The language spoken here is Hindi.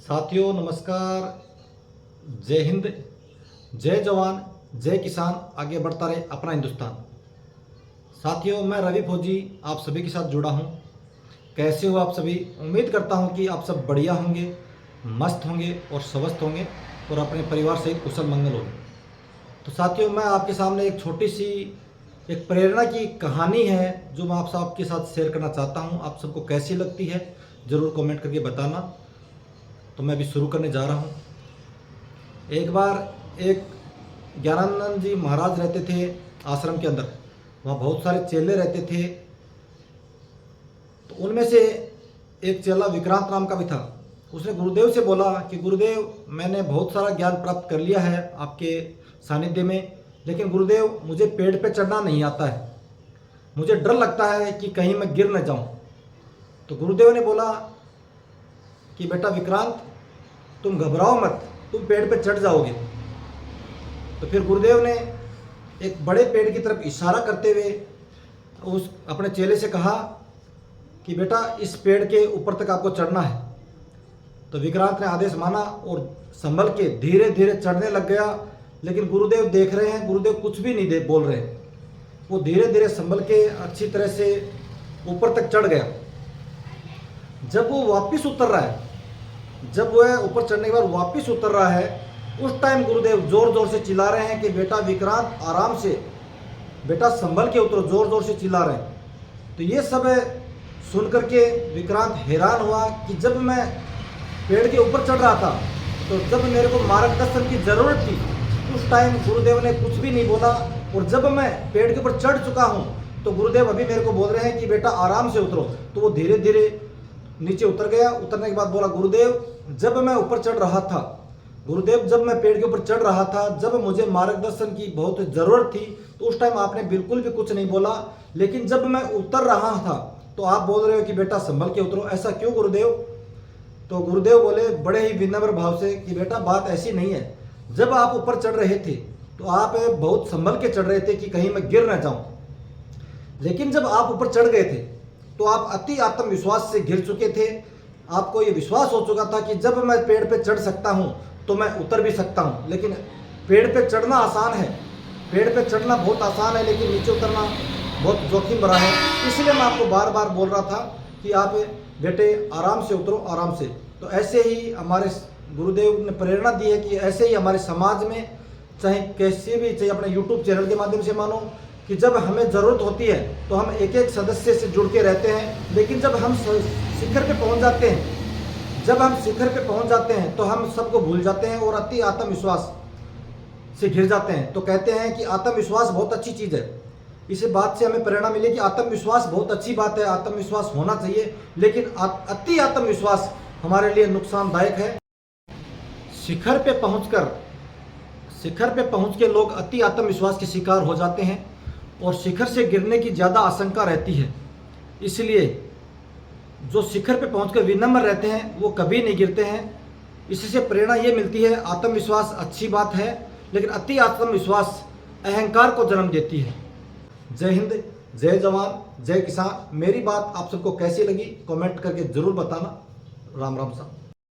साथियों नमस्कार। जय हिंद, जय जवान, जय किसान, आगे बढ़ता रहे अपना हिंदुस्तान। साथियों मैं रवि फौजी आप सभी के साथ जुड़ा हूं। कैसे हो आप सभी? उम्मीद करता हूं कि आप सब बढ़िया होंगे, मस्त होंगे और स्वस्थ होंगे और अपने परिवार सहित कुशल मंगल होंगे। तो साथियों मैं आपके सामने एक छोटी सी एक प्रेरणा की कहानी है जो मैं आप सबके साथ शेयर करना चाहता हूं। आप सबको कैसी लगती है ज़रूर कमेंट करके बताना। तो मैं अभी शुरू करने जा रहा हूँ। एक बार एक ज्ञानानंद जी महाराज रहते थे आश्रम के अंदर। वहाँ बहुत सारे चेले रहते थे। तो उनमें से एक चेला विक्रांत नाम का भी था। उसने गुरुदेव से बोला कि गुरुदेव मैंने बहुत सारा ज्ञान प्राप्त कर लिया है आपके सानिध्य में, लेकिन गुरुदेव मुझे पेड़ पे चढ़ना नहीं आता है। मुझे डर लगता है कि कहीं मैं गिर न जाऊं। तो गुरुदेव ने बोला कि बेटा विक्रांत तुम घबराओ मत, तुम पेड़ पे चढ़ जाओगे। तो फिर गुरुदेव ने एक बड़े पेड़ की तरफ इशारा करते हुए उस अपने चेले से कहा कि बेटा इस पेड़ के ऊपर तक आपको चढ़ना है। तो विक्रांत ने आदेश माना और संभल के धीरे धीरे चढ़ने लग गया। लेकिन गुरुदेव देख रहे हैं, गुरुदेव कुछ भी नहीं बोल रहे हैं। वो धीरे धीरे संभल के अच्छी तरह से ऊपर तक चढ़ गया। जब वो वापिस उतर रहा है, जब वह ऊपर चढ़ने के बाद वापस उतर रहा है, उस टाइम गुरुदेव जोर जोर से चिल्ला रहे हैं कि बेटा विक्रांत आराम से, बेटा संभल के उतरो, जोर जोर से चिल्ला रहे हैं। तो ये सब सुन करके विक्रांत हैरान हुआ कि जब मैं पेड़ के ऊपर चढ़ रहा था तो जब मेरे को मार्गदर्शन की ज़रूरत थी उस टाइम गुरुदेव ने कुछ भी नहीं बोला, और जब मैं पेड़ के ऊपर चढ़ चुका हूँ तो गुरुदेव अभी मेरे को बोल रहे हैं कि बेटा आराम से उतरो। तो वो धीरे धीरे नीचे उतर गया। उतरने के बाद बोला गुरुदेव जब मैं ऊपर चढ़ रहा था, गुरुदेव जब मैं पेड़ के ऊपर चढ़ रहा था, जब मुझे मार्गदर्शन की बहुत ज़रूरत थी तो उस टाइम आपने बिल्कुल भी कुछ नहीं बोला, लेकिन जब मैं उतर रहा था तो आप बोल रहे हो कि बेटा संभल के उतरो। ऐसा क्यों गुरुदेव? तो गुरुदेव बोले बड़े ही विनम्र भाव से कि बेटा बात ऐसी नहीं है। जब आप ऊपर चढ़ रहे थे तो आप बहुत संभल के चढ़ रहे थे कि कहीं मैं गिर ना जाऊं, लेकिन जब आप ऊपर चढ़ गए थे तो आप अति आत्मविश्वास से गिर चुके थे। आपको ये विश्वास हो चुका था कि जब मैं पेड़ पे चढ़ सकता हूँ तो मैं उतर भी सकता हूँ। लेकिन पेड़ पे चढ़ना आसान है, पेड़ पे चढ़ना बहुत आसान है, लेकिन नीचे उतरना बहुत जोखिम भरा है। इसलिए मैं आपको बार बार बोल रहा था कि आप बेटे आराम से उतरो, आराम से। तो ऐसे ही हमारे गुरुदेव ने प्रेरणा दी है कि ऐसे ही हमारे समाज में, चाहे कैसे भी, चाहे अपने यूट्यूब चैनल के माध्यम से मानो कि जब हमें ज़रूरत होती है तो हम एक एक सदस्य से जुड़ के रहते हैं, लेकिन जब हम शिखर पे पहुंच जाते हैं, जब हम शिखर पे पहुंच जाते हैं तो हम सबको भूल जाते हैं और अति आत्मविश्वास से घिर जाते हैं। तो कहते हैं कि आत्मविश्वास बहुत अच्छी चीज़ है। इस बात से हमें प्रेरणा मिली कि आत्मविश्वास बहुत अच्छी बात है, आत्मविश्वास होना चाहिए, लेकिन अति आत्मविश्वास हमारे लिए नुकसानदायक है। शिखर पे पहुँच के लोग अति आत्मविश्वास के शिकार हो जाते हैं और शिखर से गिरने की ज़्यादा आशंका रहती है। इसलिए जो शिखर पे पहुंचकर विनम्र रहते हैं वो कभी नहीं गिरते हैं। इससे प्रेरणा ये मिलती है आत्मविश्वास अच्छी बात है, लेकिन अति आत्मविश्वास अहंकार को जन्म देती है। जय हिंद, जय जवान, जय किसान। मेरी बात आप सबको कैसी लगी कमेंट करके ज़रूर बताना। राम राम साहब।